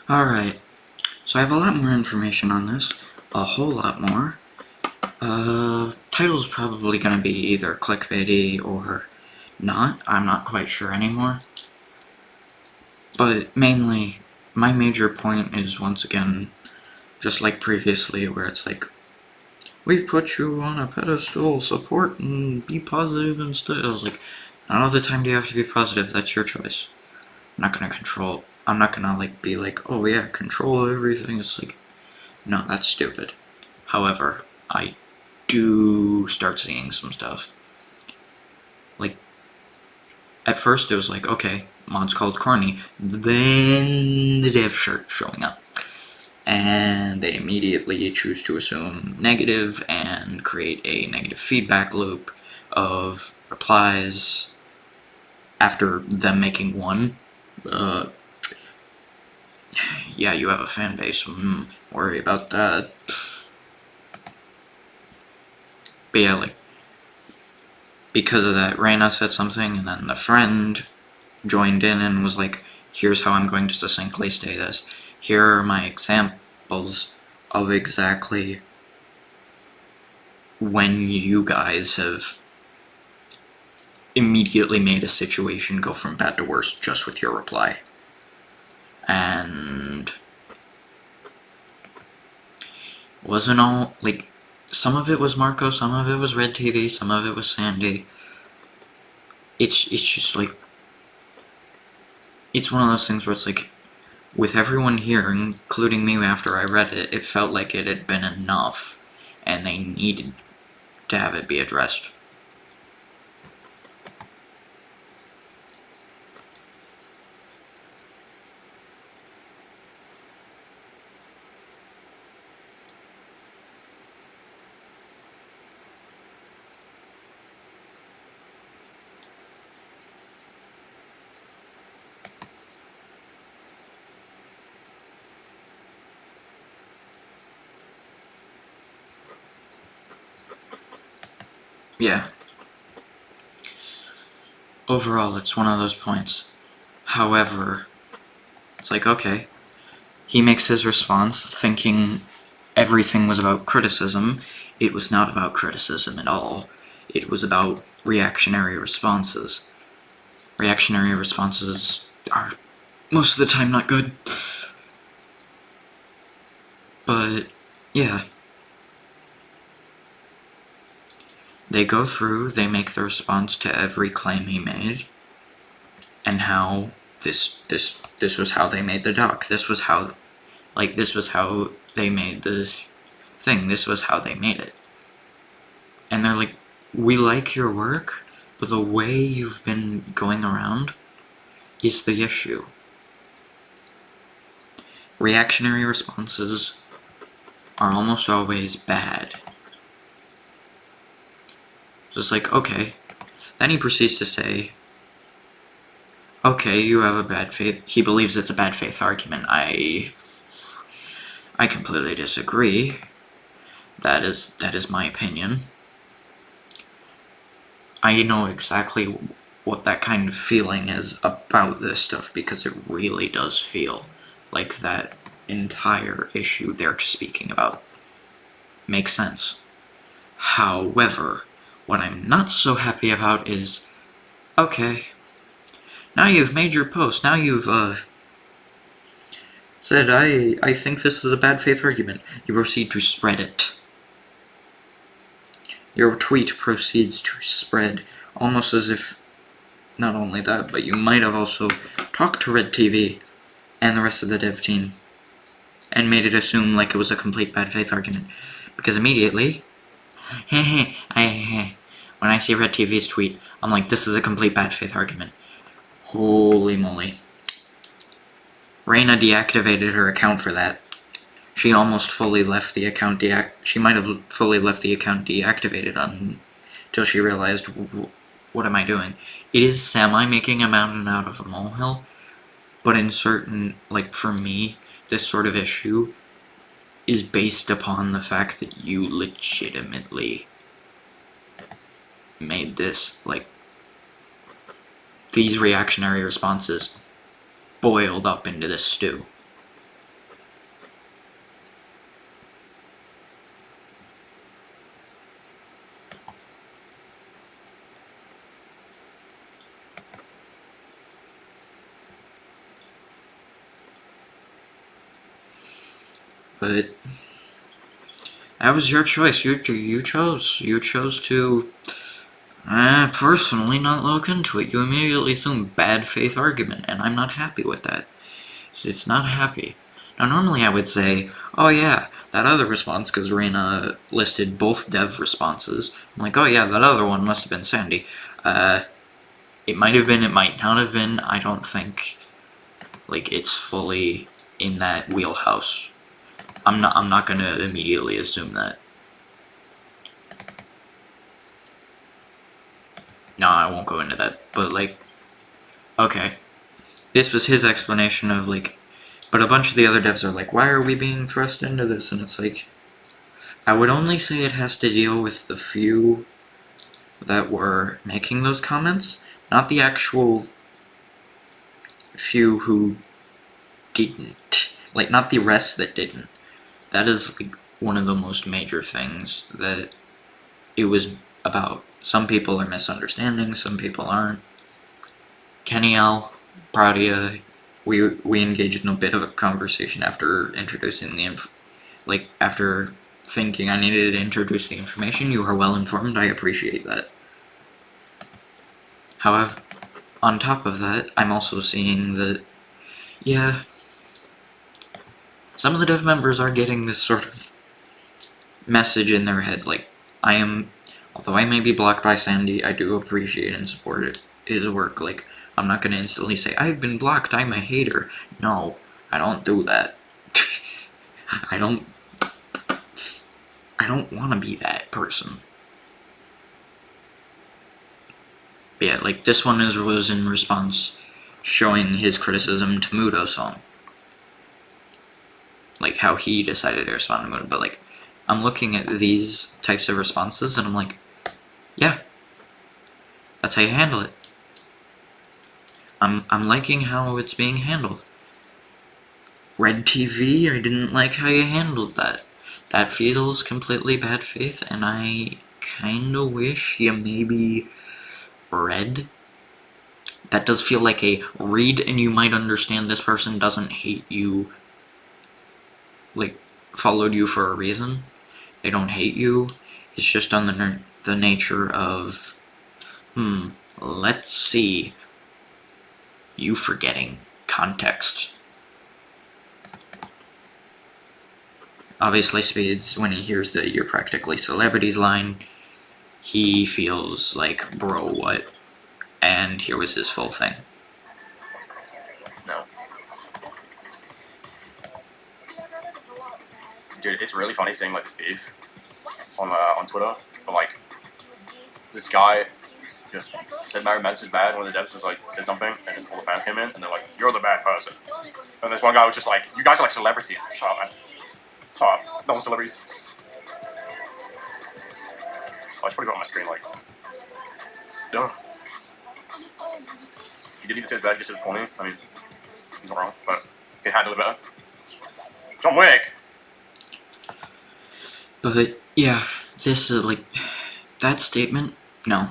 Alright, so I have a lot more information on this. A whole lot more. Title's probably gonna be either clickbaity or not. I'm not quite sure anymore. But mainly, my major point is, once again, just like previously, where it's like, we've put you on a pedestal, support and be positive instead. I was like, not all the time do you have to be positive, that's your choice. I'm not gonna like be like, oh yeah, control everything. It's like, no, that's stupid. However, I do start seeing some stuff. Like, at first it was like, okay, mod's called corny, then the dev shirt showing up. And they immediately choose to assume negative and create a negative feedback loop of replies after them making one. Yeah, you have a fan base, worry about that. But yeah, like, because of that, Reyna said something, and then the friend joined in and was like, here's how I'm going to succinctly say this. Here are my examples of exactly when you guys have immediately made a situation go from bad to worse just with your reply. And wasn't all, like, some of it was Marco, some of it was Red TV, some of it was Sandy. It's just like, it's one of those things where it's like, with everyone here, including me after I read it, it felt like it had been enough, and they needed to have it be addressed. Yeah. Overall, it's one of those points. However, it's like, okay, he makes his response thinking everything was about criticism. It was not about criticism at all. It was about reactionary responses. Reactionary responses are most of the time not good. But, yeah. They go through, they make the response to every claim he made, and how this was how they made the doc. This was how they made this thing. This was how they made it. And they're like, we like your work, but the way you've been going around is the issue. Reactionary responses are almost always bad. So it's like, okay. Then he proceeds to say, okay, you have a bad faith. He believes it's a bad faith argument. I completely disagree. That is my opinion. I know exactly what that kind of feeling is about this stuff, because it really does feel like that entire issue they're speaking about makes sense. However, what I'm not so happy about is, okay, now you've made your post, now you've said, I think this is a bad faith argument. You proceed to spread it. Your tweet proceeds to spread, almost as if, not only that, but you might have also talked to Red TV and the rest of the dev team and made it assume like it was a complete bad faith argument. Because immediately, when I see Red TV's tweet, I'm like, this is a complete bad faith argument. Holy moly. Reyna deactivated her account for that. She almost fully left the account she might have fully left the account deactivated until she realized, what am I doing? It is semi making a mountain out of a molehill, but in certain, like, for me, this sort of issue is based upon the fact that you legitimately made this, like, these reactionary responses boiled up into this stew. but that was your choice. You chose to personally not look into it. You immediately assumed bad faith argument, and I'm not happy with that. It's not happy. Now, normally I would say, oh yeah, that other response, because Reina listed both dev responses. I'm like, oh yeah, that other one must have been Sandy. It might have been, it might not have been. I don't think, like, it's fully in that wheelhouse. I'm not gonna immediately assume that. No, I won't go into that, but, like, okay. This was his explanation of, like, but a bunch of the other devs are like, why are we being thrust into this? And it's like, I would only say it has to deal with the few that were making those comments, not the actual few who didn't. Like, not the rest that didn't. That is, like, one of the most major things that it was about. Some people are misunderstanding, some people aren't. Kenny L, proud of you. We engaged in a bit of a conversation after introducing the after thinking I needed to introduce the information. You are well informed, I appreciate that. However, on top of that, I'm also seeing that, yeah, some of the dev members are getting this sort of message in their head, like, although I may be blocked by Sandy, I do appreciate and support his work. Like, I'm not gonna instantly say, I've been blocked, I'm a hater. No, I don't do that. I don't want to be that person. But yeah, like, this one was in response, showing his criticism to Mudo's song. Like, how he decided to respond to Mudo. But, like, I'm looking at these types of responses, and I'm like, yeah, that's how you handle it. I'm liking how it's being handled. Red TV, I didn't like how you handled that. That feels completely bad faith, and I kinda wish you maybe read. That does feel like a read and you might understand this person doesn't hate you, like, followed you for a reason. They don't hate you. It's just on the nature of, let's see, you forgetting context. Obviously, Spades, when he hears the "you're practically celebrities" line, he feels like, bro, what? And here was his full thing. No. Dude, it's really funny seeing, like, this beef on Twitter, but, like, this guy just said Mary Madison is bad. One of the devs was like, said something, and then all the fans came in, and they're like, you're the bad person. And this one guy was just like, you guys are like celebrities. Shut up, man. Shut up. No one's celebrities. I should probably put it on my screen, like, duh. He did either say it's bad, just said it's funny. I mean, he's not wrong, but he handled it better. John Wick! But, yeah, this is, like, that statement, no.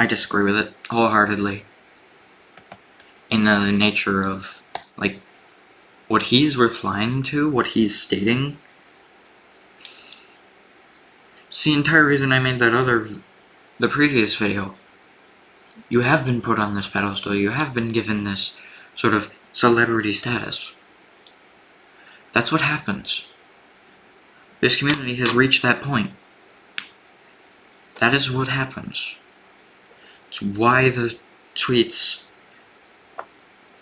I disagree with it wholeheartedly. In the nature of, like, what he's replying to, what he's stating. It's the entire reason I made the previous video. You have been put on this pedestal, you have been given this sort of celebrity status. That's what happens. This community has reached that point. That is what happens. It's why the tweets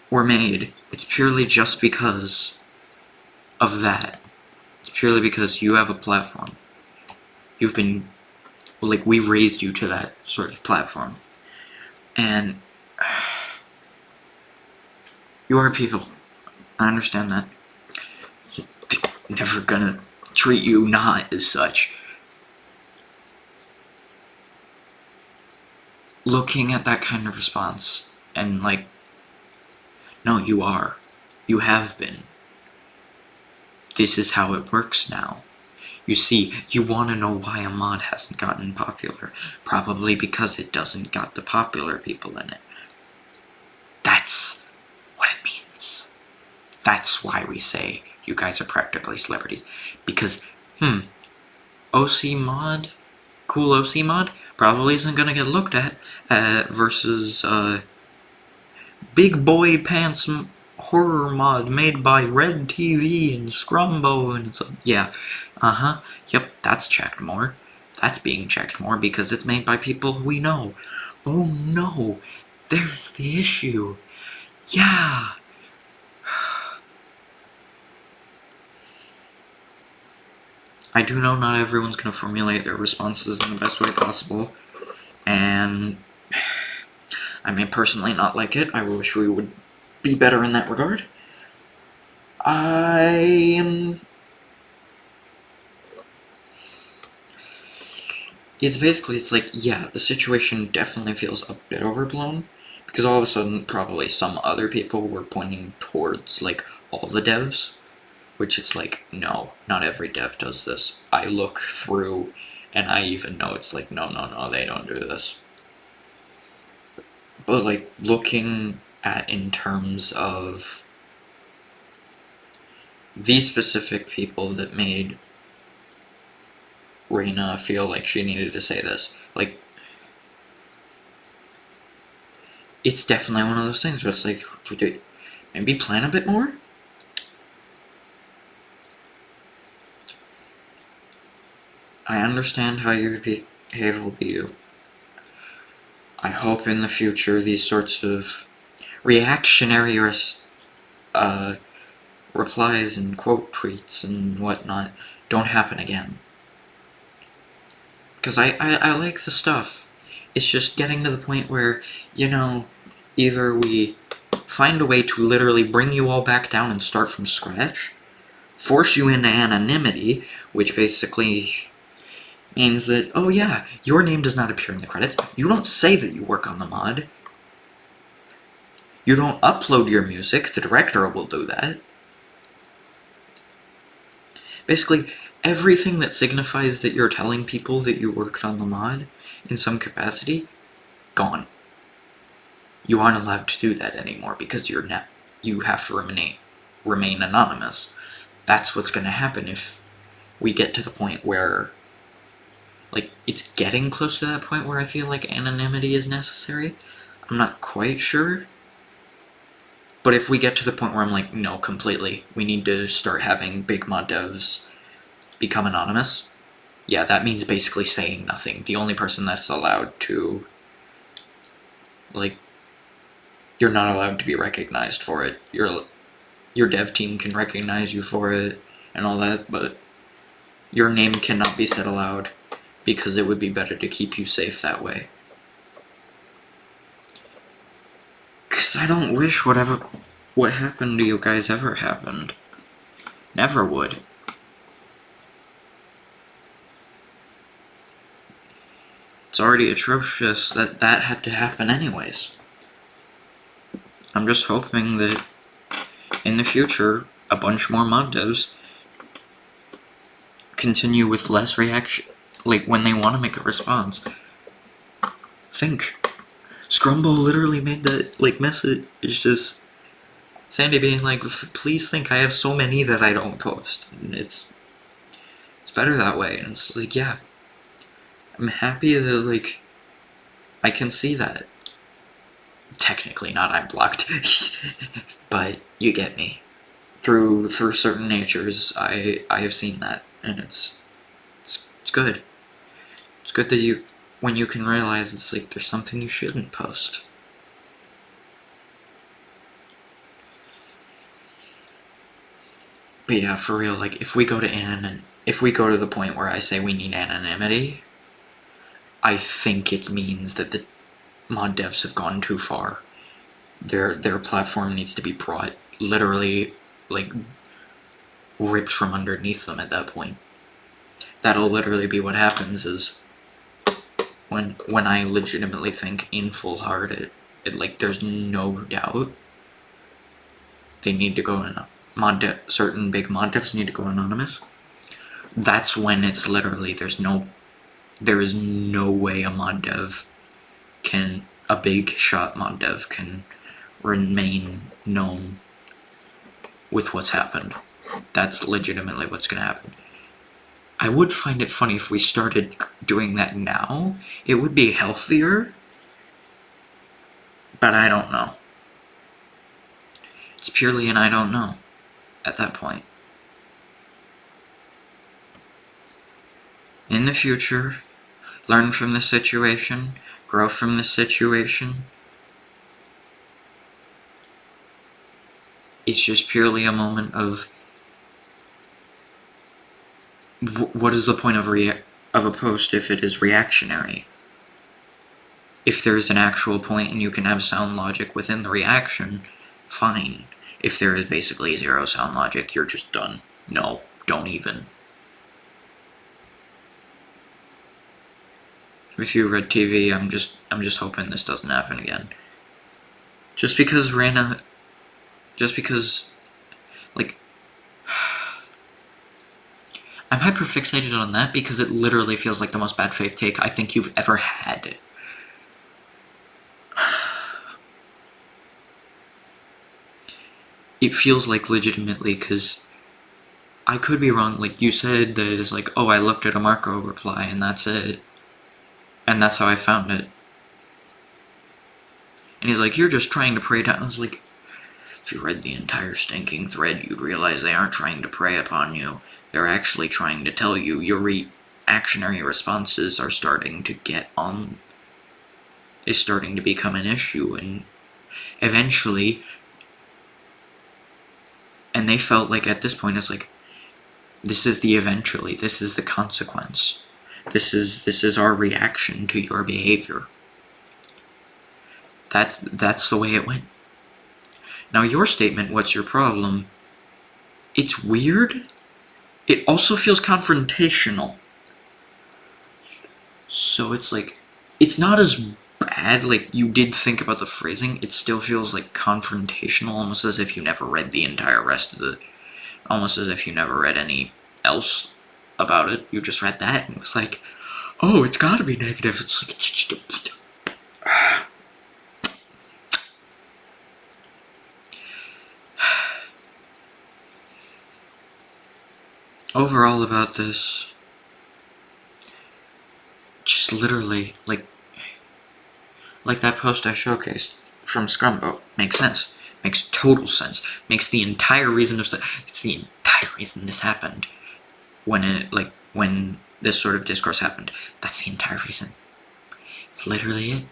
were made. It's purely just because of that. It's purely because you have a platform. You've been, like, we've raised you to that sort of platform. And you are people. I understand that. Never gonna treat you not as such. Looking at that kind of response and, like, no, you are. You have been. This is how it works now. You see, you want to know why a mod hasn't gotten popular. Probably because it doesn't got the popular people in it. That's what it means. That's why we say You guys are practically celebrities. Because, OC mod, cool OC mod, probably isn't gonna get looked at versus Big Boy Pants horror mod made by Red TV and Scrumbo, and it's yeah, yep, that's checked more. That's being checked more because it's made by people we know. Oh no, there's the issue. Yeah. I do know not everyone's gonna formulate their responses in the best way possible, and I may personally not like it. I wish we would be better in that regard. It's like, yeah, the situation definitely feels a bit overblown, because all of a sudden, probably some other people were pointing towards, like, all the devs, which it's like, no, not every dev does this. I look through, and I even know it's like, no, they don't do this. But, like, looking at in terms of these specific people that made Reina feel like she needed to say this, like, it's definitely one of those things where it's like, maybe plan a bit more? I understand how your behavior will be you. I hope in the future these sorts of reactionary replies and quote tweets and whatnot don't happen again. Because I like the stuff. It's just getting to the point where, either we find a way to literally bring you all back down and start from scratch, force you into anonymity, which basically means that, oh yeah, your name does not appear in the credits. You don't say that you work on the mod. You don't upload your music. The director will do that. Basically, everything that signifies that you're telling people that you worked on the mod in some capacity, gone. You aren't allowed to do that anymore because you have to remain anonymous. That's what's going to happen if we get to the point where, like, it's getting close to that point where I feel like anonymity is necessary. I'm not quite sure. But if we get to the point where I'm like, no, completely, we need to start having big mod devs become anonymous, yeah, that means basically saying nothing. The only person that's allowed to, like, you're not allowed to be recognized for it. Your dev team can recognize you for it and all that, but your name cannot be said aloud because it would be better to keep you safe that way. Because I don't wish what happened to you guys ever happened. Never would. It's already atrocious that had to happen anyways. I'm just hoping that in the future, a bunch more mod devs continue with less reaction, like when they want to make a response. Think. Scrumbo literally made that, like, message. It's just Sandy being like, please think, I have so many that I don't post. And it's better that way. And it's like, yeah, I'm happy that, like, I can see that. Technically not, I'm blocked. But you get me. Through certain natures, I have seen that, and it's good. It's good that when you can realize it's like there's something you shouldn't post. But yeah, for real, like, if we go to the point where I say we need anonymity, I think it means that the mod devs have gone too far. Their platform needs to be brought, literally, like, ripped from underneath them at that point. That'll literally be what happens is when I legitimately think in full heart it like, there's no doubt they need to go in. Certain big mod devs need to go anonymous. That's when it's literally there is no way a big shot mod dev can remain known with what's happened. that's legitimately what's gonna happen. I would find it funny if we started doing that now. It would be healthier, but I don't know. It's purely an I don't know at that point. In the future, learn from the situation, grow from the situation. It's just purely a moment of what is the point of a post if it is reactionary? If there's an actual point and you can have sound logic within the reaction, fine. If there is basically zero sound logic, you're just done. No, don't even. If you read TV, I'm just hoping this doesn't happen again. Just because, like, I'm hyper-fixated on that because it literally feels like the most bad faith take I think you've ever had. It feels like legitimately, because I could be wrong, like, you said that it's like, oh, I looked at a Marco reply and that's it. And that's how I found it. And he's like, you're just trying to prey down. I was like, if you read the entire stinking thread, you'd realize they aren't trying to prey upon you. They're actually trying to tell you your reactionary responses are starting to is starting to become an issue, and eventually, and they felt like at this point it's like, this is the eventually, this is the consequence. This is our reaction to your behavior. That's the way it went. Now your statement, what's your problem? It's weird. It also feels confrontational. So it's like, it's not as bad, like you did think about the phrasing, it still feels like confrontational, almost as if you never read the entire rest of it. Almost as if you never read any else about it. You just read that and it was like, oh, it's gotta be negative. It's like, it's just overall about this, just literally, like that post I showcased from Scrumboat. Makes sense. Makes total sense. Makes the entire reason it's the entire reason this happened. When this sort of discourse happened. That's the entire reason. It's literally it.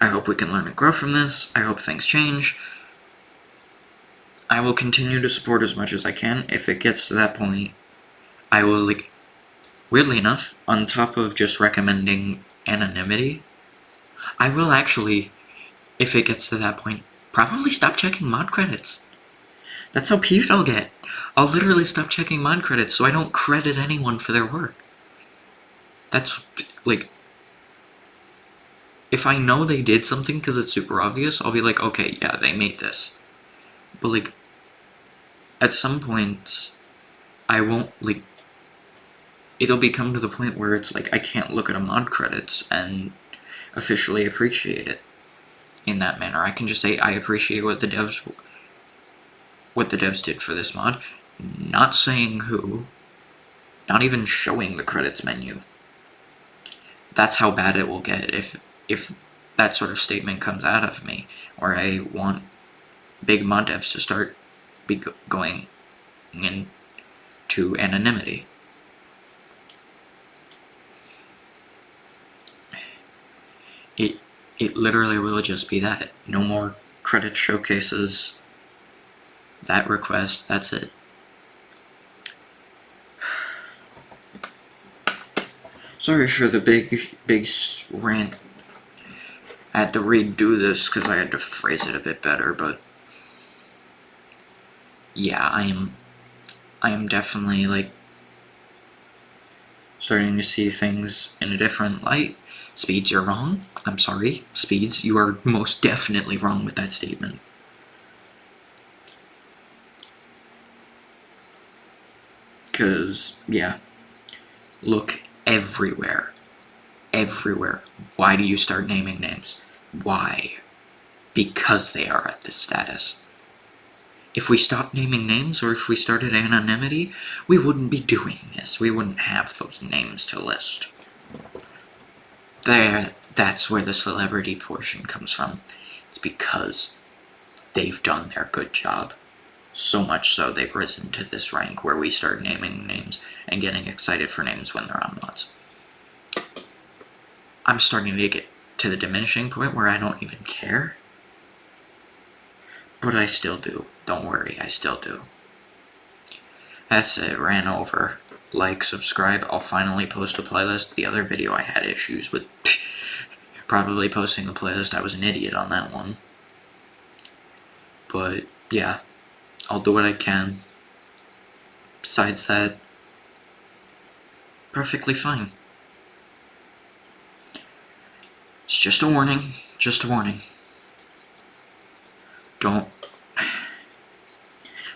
I hope we can learn and grow from this. I hope things change. I will continue to support as much as I can. If it gets to that point, I will, like, weirdly enough, on top of just recommending anonymity, I will actually, if it gets to that point, probably stop checking mod credits. That's how peeved I'll get. I'll literally stop checking mod credits so I don't credit anyone for their work. That's, like, if I know they did something because it's super obvious, I'll be like, okay, yeah, they made this. But, like, at some points, I won't, like, it'll become to the point where it's like I can't look at a mod credits and officially appreciate it in that manner. I can just say I appreciate what the devs did for this mod, not saying who, not even showing the credits menu. That's how bad it will get if that sort of statement comes out of me, where I want big mod devs to start going into anonymity. It literally will just be that. No more credit showcases. That request, that's it. Sorry for the big rant. I had to redo this because I had to phrase it a bit better, but yeah, I am definitely, like, starting to see things in a different light. Speeds, you're wrong. I'm sorry. Speeds, you are most definitely wrong with that statement. Because, yeah. Look everywhere. Everywhere. Why do you start naming names? Why? Because they are at this status. If we stopped naming names, or if we started anonymity, we wouldn't be doing this. We wouldn't have those names to list. That's where the celebrity portion comes from. It's because they've done their good job. So much so they've risen to this rank where we start naming names and getting excited for names when they're on mods. I'm starting to get to the diminishing point where I don't even care. But I still do. Don't worry, I still do. That's it, ran over. Like, subscribe, I'll finally post a playlist. The other video I had issues with probably posting the playlist. I was an idiot on that one. But, yeah. I'll do what I can. Besides that, perfectly fine. It's just a warning. Just a warning.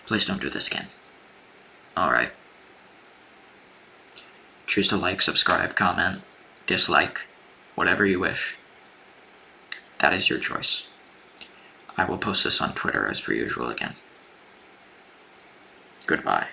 Please don't do this again. Alright. Choose to like, subscribe, comment, dislike, whatever you wish. That is your choice. I will post this on Twitter as per usual again. Goodbye.